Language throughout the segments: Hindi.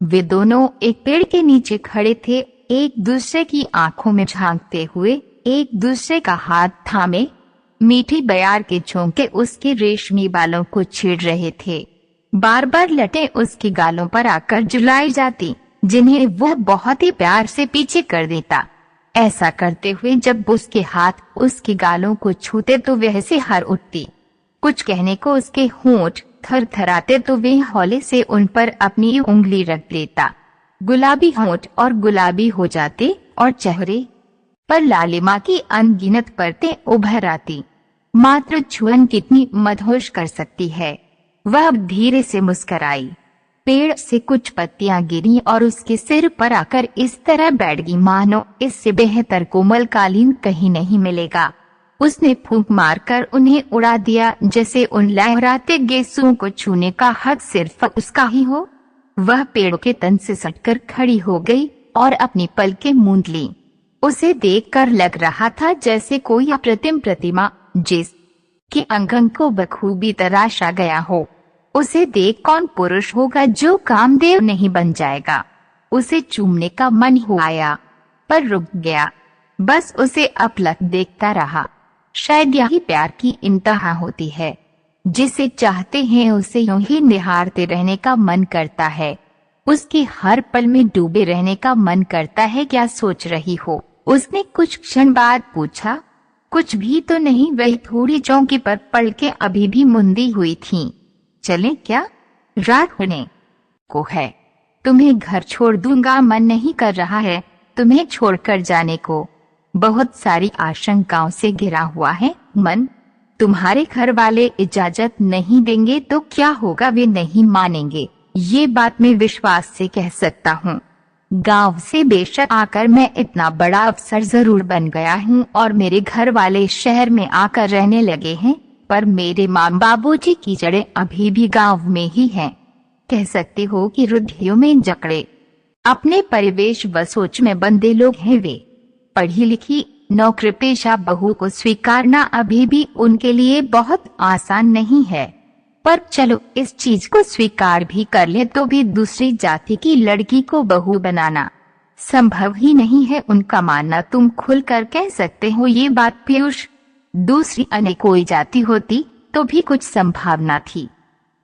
वे दोनों एक पेड़ के नीचे खड़े थे, एक दूसरे की आंखों में झांकते हुए, एक दूसरे का हाथ थामे। मीठी बयार के झोंके उसके रेशमी बालों को छेड़ रहे थे। बार बार लटें उसकी गालों पर आकर झुलाई जाती, जिन्हें वह बहुत ही प्यार से पीछे कर देता। ऐसा करते हुए जब उसके हाथ उसकी गालों को छूते तो वह से हर उठती। कुछ कहने को उसके होंठ थरथराते तो वे हौले से उन पर अपनी उंगली रख लेता। गुलाबी होंठ और गुलाबी हो जाते और चेहरे पर लालिमा की अनगिनत परतें उभर आती। मात्र छुअन कितनी मदहोश कर सकती है। वह धीरे से मुस्कराई। पेड़ से कुछ पत्तियां गिरी और उसके सिर पर आकर इस तरह बैठ गई मानो इससे बेहतर कोमल कालीन कहीं नहीं मिलेगा। उसने फूंक मारकर उन्हें उड़ा दिया, जैसे उन लहराते गेसुओं को छूने का हक सिर्फ उसका ही हो। वह पेड़ के तन से सटकर खड़ी हो गई और अपनी पलकें मूंद ली। उसे देखकर लग रहा था जैसे कोई अप्रतिम प्रतिमा जिसकी अंग अंग को बखूबी तराशा गया हो। उसे देख कौन पुरुष होगा जो कामदेव नहीं बन जाएगा। उसे चूमने का मन हो आया पर रुक गया। बस उसे अपलक देखता रहा। शायद यही प्यार की इंतहा होती है। जिसे चाहते हैं उसे यूं ही निहारते रहने का मन करता है। उसके हर पल में डूबे रहने का मन करता है। क्या सोच रही हो? उसने कुछ क्षण बाद पूछा। कुछ भी तो नहीं, वही थोड़ी चौकी पर पड़ के अभी भी मुंदी हुई थी। चलें क्या? रात होने को है। तुम्हें घर छोड़ दूंगा, मन नहीं कर रहा है तुम्हें छोड़कर जाने को। बहुत सारी आशंकाओं से घिरा हुआ है मन। तुम्हारे घर वाले इजाजत नहीं देंगे तो क्या होगा? वे नहीं मानेंगे, ये बात मैं विश्वास से कह सकता हूँ। गांव से बेशक आकर मैं इतना बड़ा अफसर जरूर बन गया हूँ और मेरे घर वाले शहर में आकर रहने लगे हैं, पर मेरे माँ बाबूजी की जड़ें अभी भी गांव में ही हैं। कह सकते हो कि रुधियों में जकड़े अपने परिवेश व सोच में बंधे लोग हैं वे। पढ़ी लिखी नौकरी पेशा बहू को स्वीकारना अभी भी उनके लिए बहुत आसान नहीं है। पर चलो इस चीज को स्वीकार भी कर ले तो भी दूसरी जाति की लड़की को बहू बनाना संभव ही नहीं है उनका मानना। तुम खुलकर कह सकते हो ये बात पीयूष। दूसरी अन्य कोई जाति होती तो भी कुछ संभावना थी,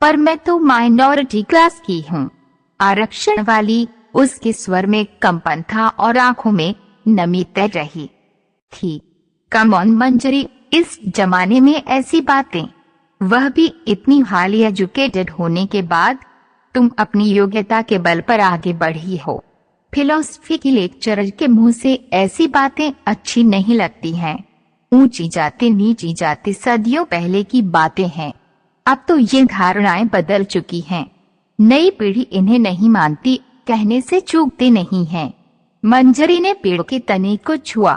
पर मैं तो माइनॉरिटी क्लास की हूँ, आरक्षण वाली। उसके स्वर में कंपन था और आंखों में नमी तैर रही थी। कम ऑन मंजरी, इस जमाने में ऐसी बातें, वह भी इतनी हाईली एजुकेटेड होने के बाद। तुम अपनी योग्यता के बल पर आगे बढ़ी हो। फिलॉसफी की लेक्चरर के मुंह से ऐसी बातें अच्छी नहीं लगती हैं। ऊंची जाति नीची जाति सदियों पहले की बातें हैं। अब तो ये धारणाएं बदल चुकी हैं। नई पीढ़ी इन्हें नहीं मानती, कहने से चूकते नहीं हैं। मंजरी ने पेड़ के तने को छुआ।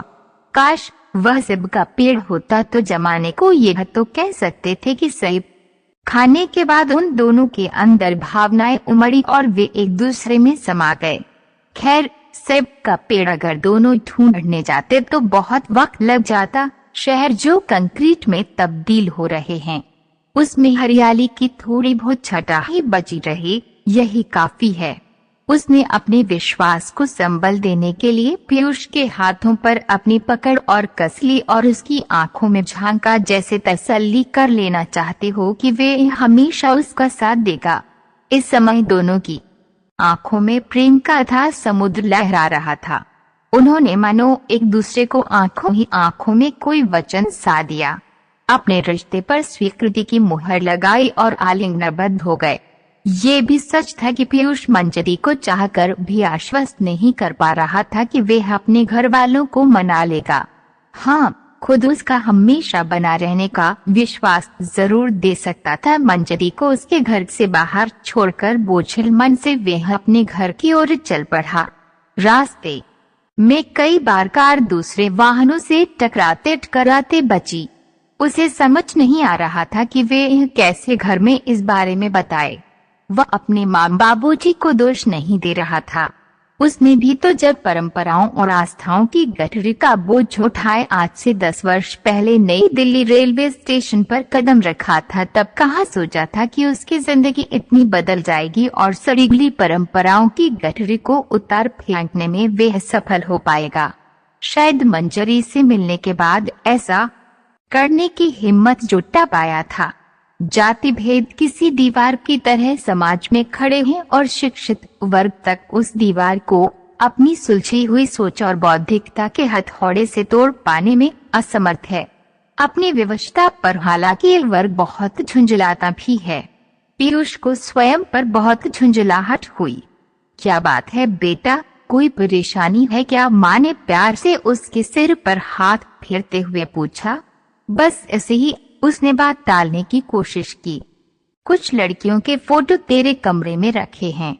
काश वह सेब का पेड़ होता तो जमाने को यह तो कह सकते थे कि सेब खाने के बाद उन दोनों के अंदर भावनाएं उमड़ी और वे एक दूसरे में समा गए। खैर, सेब का पेड़ अगर दोनों ढूंढने जाते तो बहुत वक्त लग जाता। शहर जो कंक्रीट में तब्दील हो रहे हैं उसमें हरियाली की थोड़ी बहुत छटा ही बची रही, यही काफी है। उसने अपने विश्वास को संबल देने के लिए पीयूष के हाथों पर अपनी पकड़ और कस ली और उसकी आंखों में झांका, जैसे तसल्ली कर लेना चाहते हो कि वे हमेशा उसका साथ देगा। इस समय दोनों की आंखों में प्रेम का अथाह समुद्र लहरा रहा था। उन्होंने मानो एक दूसरे को आंखों ही आंखों में कोई वचन सा दिया, अपने रिश्ते पर स्वीकृति की मुहर लगाई और आलिंगनबद्ध हो गए। ये भी सच था कि पीयूष मंजरी को चाहकर भी आश्वस्त नहीं कर पा रहा था कि वे अपने घर वालों को मना लेगा। हाँ, खुद उसका हमेशा बना रहने का विश्वास जरूर दे सकता था। मंजरी को उसके घर से बाहर छोड़कर बोझिल मन से वह अपने घर की ओर चल पड़ा। रास्ते में कई बार कार दूसरे वाहनों से टकराते टकराते बची। उसे समझ नहीं आ रहा था कि वे कैसे घर में इस बारे में बताए। वह अपने माँ बाबूजी को दोष नहीं दे रहा था, उसने भी तो जब परंपराओं और आस्थाओं की गठरी का बोझ उठाए आज से 10 वर्ष पहले नई दिल्ली रेलवे स्टेशन पर कदम रखा था, तब कहाँ सोचा था कि उसकी जिंदगी इतनी बदल जाएगी और सड़ी गली परंपराओं की गठरी को उतार फेंकने में वह सफल हो पाएगा। शायद मंजरी से मिलने के बाद ऐसा करने की हिम्मत जुटा पाया था। जाति भेद किसी दीवार की तरह समाज में खड़े हैं और शिक्षित वर्ग तक उस दीवार को अपनी सुलझी हुई सोच और बौद्धिकता के हथौड़े से तोड़ पाने में असमर्थ है। अपनी विवशता पर हालांकि ये वर्ग बहुत झुंझलाता भी है। पीयूष को स्वयं पर बहुत झुंझलाहट हुई। क्या बात है बेटा, कोई परेशानी है क्या? माँ ने प्यार से उसके सिर पर हाथ फेरते हुए पूछा। बस ऐसे ही, उसने बात टालने की कोशिश की। कुछ लड़कियों के फोटो तेरे कमरे में रखे हैं,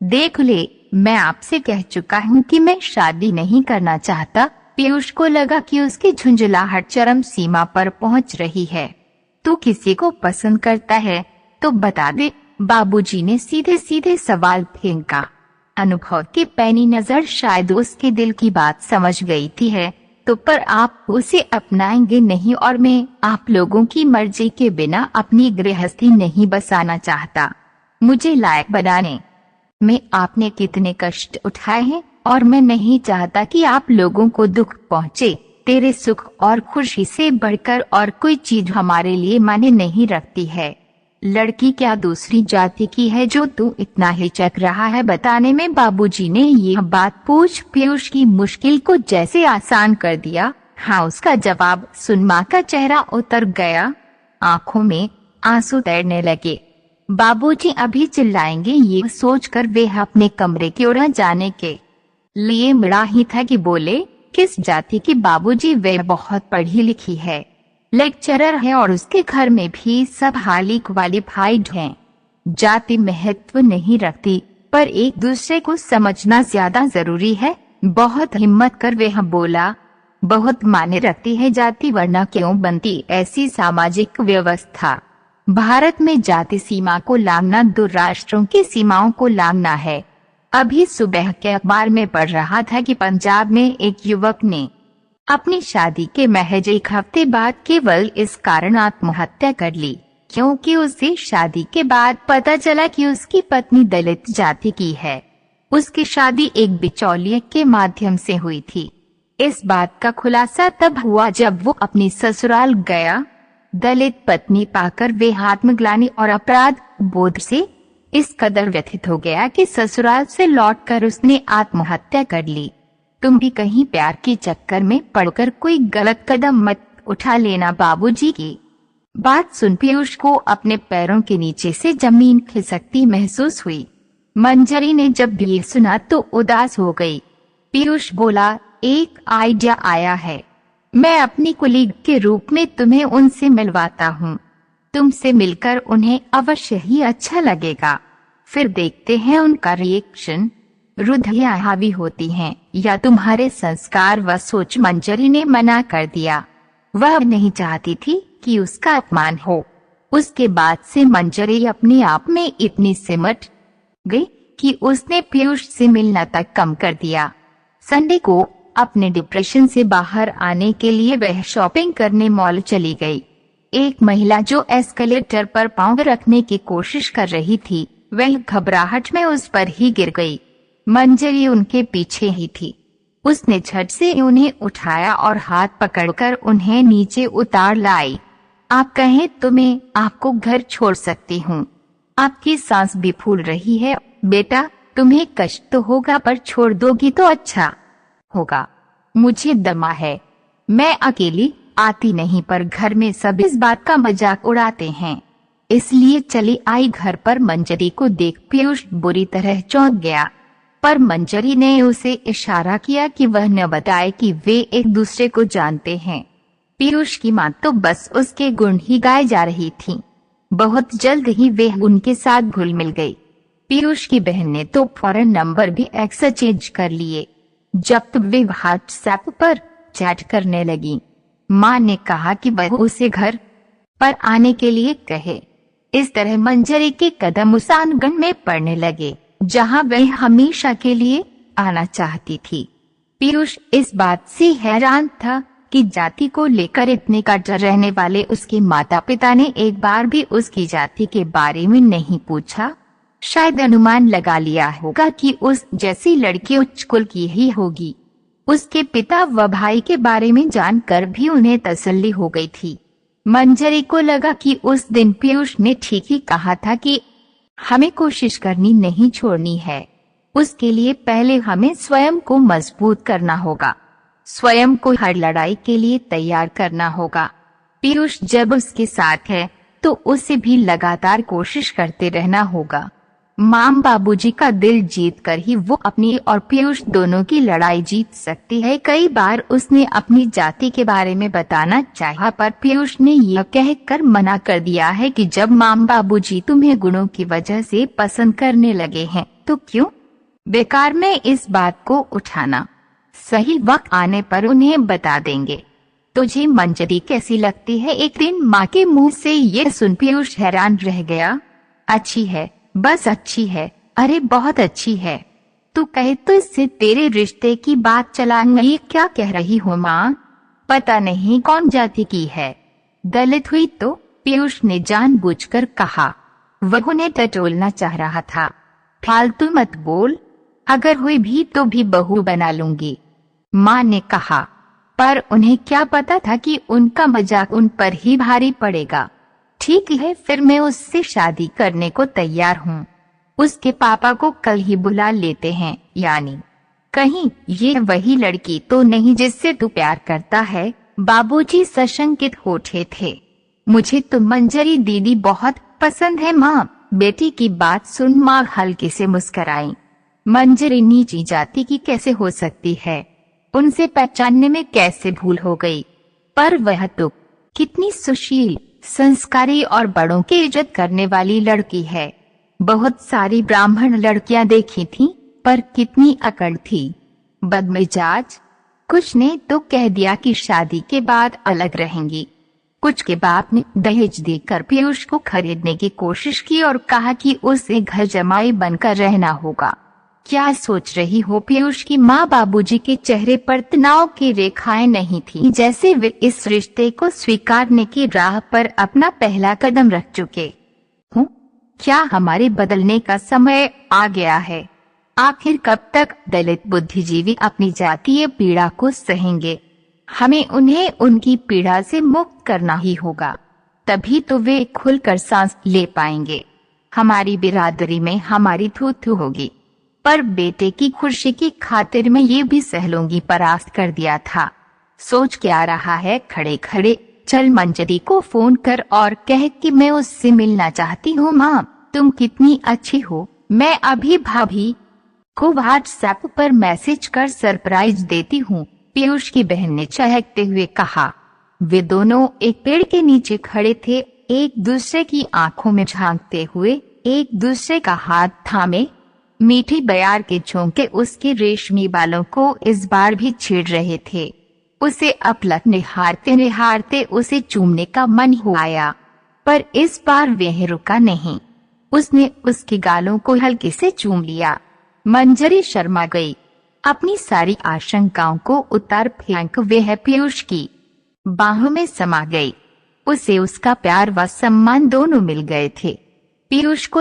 देख ले। मैं आपसे कह चुका हूँ कि मैं शादी नहीं करना चाहता। पीयूष को लगा कि उसकी झुंझलाहट चरम सीमा पर पहुँच रही है। तू किसी को पसंद करता है तो बता दे, बाबूजी ने सीधे सीधे सवाल फेंका। अनुभव की पैनी नजर शायद उसके दिल की बात समझ गई थी है तो, पर आप उसे अपनाएंगे नहीं और मैं आप लोगों की मर्जी के बिना अपनी गृहस्थी नहीं बसाना चाहता। मुझे लायक बनाने में आपने कितने कष्ट उठाए हैं और मैं नहीं चाहता कि आप लोगों को दुख पहुंचे। तेरे सुख और खुशी से बढ़कर और कोई चीज हमारे लिए मायने नहीं रखती है। लड़की क्या दूसरी जाति की है जो तू इतना हिचक रहा है बताने में? बाबूजी ने यह बात पूछ पीयूष की मुश्किल को जैसे आसान कर दिया। हाँ, उसका जवाब सुन माँ का चेहरा उतर गया, आंखों में आंसू तैरने लगे। बाबूजी अभी चिल्लाएंगे ये सोचकर वे अपने कमरे की ओर जाने के लिए मिड़ा ही था कि बोले, किस जाति की बाबूजी? वे बहुत पढ़ी लिखी है, लेक्चरर है और उसके घर में भी सब हाली क्वालिफाइड हैं। जाति महत्व नहीं रखती, पर एक दूसरे को समझना ज्यादा जरूरी है। बहुत हिम्मत कर वह बोला, बहुत मायने रखती है जाति, वरना क्यों बनती ऐसी सामाजिक व्यवस्था। भारत में जाति सीमा को लांघना दो राष्ट्रों की सीमाओं को लांघना है। अभी सुबह के अखबार में पढ़ रहा था कि पंजाब में एक युवक ने अपनी शादी के महज एक हफ्ते बाद केवल इस कारण आत्महत्या कर ली क्योंकि उसे शादी के बाद पता चला कि उसकी पत्नी दलित जाति की है। उसकी शादी एक बिचौलिए के माध्यम से हुई थी। इस बात का खुलासा तब हुआ जब वो अपनी ससुराल गया। दलित पत्नी पाकर वे आत्मग्लानि और अपराध बोध से इस कदर व्यथित हो गया कि ससुराल से लौटकर उसने आत्महत्या कर ली। तुम भी कहीं प्यार के चक्कर में पड़कर कोई गलत कदम मत उठा लेना। बाबूजी की बात सुन पीयूष को अपने पैरों के नीचे से जमीन खिसकती महसूस हुई। मंजरी ने जब भी सुना तो उदास हो गई। पीयूष बोला, एक आइडिया आया है, मैं अपनी कुलीग के रूप में तुम्हें उनसे मिलवाता हूँ। तुमसे मिलकर उन्हें अवश्य ही अच्छा लगेगा, फिर देखते हैं उनका रिएक्शन। रुधिया हावी होती हैं या तुम्हारे संस्कार व सोच? मंजरी ने मना कर दिया। वह नहीं चाहती थी कि उसका अपमान हो। उसके बाद से मंजरी अपने आप में इतनी सिमट गई कि उसने पीयूष से मिलना तक कम कर दिया। संडे को अपने डिप्रेशन से बाहर आने के लिए वह शॉपिंग करने मॉल चली गई। एक महिला जो एस्केलेटर पर पांव रखने की कोशिश कर रही थी, वह घबराहट में उस पर ही गिर गई। मंजरी उनके पीछे ही थी। उसने झट से उन्हें उठाया और हाथ पकड़कर उन्हें नीचे उतार लाई। आप कहें तो मैं आपको घर छोड़ सकती हूँ। आपकी सांस भी फूल रही है बेटा, तुम्हें कष्ट तो होगा पर छोड़ दोगी तो अच्छा होगा। मुझे दमा है, मैं अकेली आती नहीं, पर घर में सब इस बात का मजाक उड़ाते हैं, इसलिए चली आई घर पर। मंजरी को देख पीयूष बुरी तरह चौंक गया, पर मंजरी ने उसे इशारा किया कि वह न बताए कि वे एक दूसरे को जानते हैं। पीयूष की मां तो बस उसके गुण ही गाए जा रही थी। बहुत जल्द ही वे उनके साथ घुल मिल गई। पीयूष की बहन ने तो फौरन नंबर भी एक्सचेंज कर लिए। जब तक वे व्हाट्सएप पर चैट करने लगी, मां ने कहा कि वह उसे घर पर आने के लिए कहे। इस तरह मंजरी के कदम उस आंगन में पड़ने लगे जहां वह हमेशा के लिए आना चाहती थी। पीयूष इस बात से हैरान था कि जाति को लेकर इतने कट्टर रहने वाले उसके माता पिता ने एक बार भी उसकी जाति के बारे में नहीं पूछा। शायद अनुमान लगा लिया होगा कि उस जैसी लड़की उच्च कुल की ही होगी। उसके पिता व भाई के बारे में जानकर भी उन्हें तसल्ली हो गई थी। मंजरी को लगा कि उस दिन पीयूष ने ठीक ही कहा था कि हमें कोशिश करनी नहीं छोड़नी है। उसके लिए पहले हमें स्वयं को मजबूत करना होगा, स्वयं को हर लड़ाई के लिए तैयार करना होगा। पीयूष जब उसके साथ है तो उसे भी लगातार कोशिश करते रहना होगा। मां बाबूजी का दिल जीत कर ही वो अपनी और पीयूष दोनों की लड़ाई जीत सकती है। कई बार उसने अपनी जाति के बारे में बताना चाहा, पर पीयूष ने यह कहकर मना कर दिया है कि जब मां बाबूजी तुम्हें गुणों की वजह से पसंद करने लगे हैं तो क्यों बेकार में इस बात को उठाना। सही वक्त आने पर उन्हें बता देंगे। तुझे मंजरी कैसी लगती है? एक दिन माँ के मुंह से ये सुन पीयूष हैरान रह गया। अच्छी है, बस अच्छी है। अरे बहुत अच्छी है। तू कहे तो इससे तेरे रिश्ते की बात चला गई। क्या कह रही हो माँ? पता नहीं कौन जाति की है, दलित हुई तो? पीयूष ने जानबूझकर कहा। वह उन्हें टटोलना चाह रहा था। फालतू मत बोल, अगर हुई भी तो भी बहू बना लूंगी, माँ ने कहा। पर उन्हें क्या पता था कि उनका मजाक उन पर ही भारी पड़ेगा। ठीक है, फिर मैं उससे शादी करने को तैयार हूँ। उसके पापा को कल ही बुला लेते हैं। यानी कहीं ये वही लड़की तो नहीं जिससे तू प्यार करता है? बाबूजी सशंकित हो उठे थे। मुझे तो मंजरी दीदी बहुत पसंद है माँ। बेटी की बात सुन माँ हल्के से मुस्कुराई। मंजरी नीची जाति की कैसे हो सकती है? उनसे पहचानने में कैसे भूल हो गई? पर वह तो कितनी सुशील, संस्कारी और बड़ों की इज्जत करने वाली लड़की है। बहुत सारी ब्राह्मण लड़कियां देखी थीं, पर कितनी अकड़ थी, बदमिजाज। कुछ ने तो कह दिया कि शादी के बाद अलग रहेंगी। कुछ के बाप ने दहेज देकर पीयूष को खरीदने की कोशिश की और कहा कि उसे घर जमाई बनकर रहना होगा। क्या सोच रही हो? पीयूष की माँ बाबूजी के चेहरे पर तनाव की रेखाएं नहीं थी, जैसे वे इस रिश्ते को स्वीकारने की राह पर अपना पहला कदम रख चुके हों। क्या हमारे बदलने का समय आ गया है? आखिर कब तक दलित बुद्धिजीवी अपनी जातीय पीड़ा को सहेंगे? हमें उन्हें उनकी पीड़ा से मुक्त करना ही होगा, तभी तो वे खुलकर सांस ले पाएंगे। हमारी बिरादरी में हमारी थू थू होगी, पर बेटे की खुशी की खातिर मैं ये भी सह लूंगी। परास्त कर दिया था। सोच क्या रहा है खड़े खड़े? चल मंजरी को फोन कर और कह कि मैं उससे मिलना चाहती हूँ। माँ तुम कितनी अच्छी हो। मैं अभी भाभी को व्हाट्सएप पर मैसेज कर सरप्राइज देती हूँ, पीयूष की बहन ने चहकते हुए कहा। वे दोनों एक पेड़ के नीचे खड़े थे, एक दूसरे की आंखों में झांकते हुए, एक दूसरे का हाथ थामे। मीठी बयार के झोंके उसके रेशमी बालों को इस बार भी छेड़ रहे थे। उसे अपलक निहारते निहारते उसे चूमने का मन हो आया, पर इस बार वह रुका नहीं। उसने उसके गालों को हल्के से चूम लिया। मंजरी शर्मा गई। अपनी सारी आशंकाओं को उतार फेंक वह पीयूष की बाहों में समा गई। उसे उसका प्यार व सम्मान दोनों मिल गए थे। पीयूष को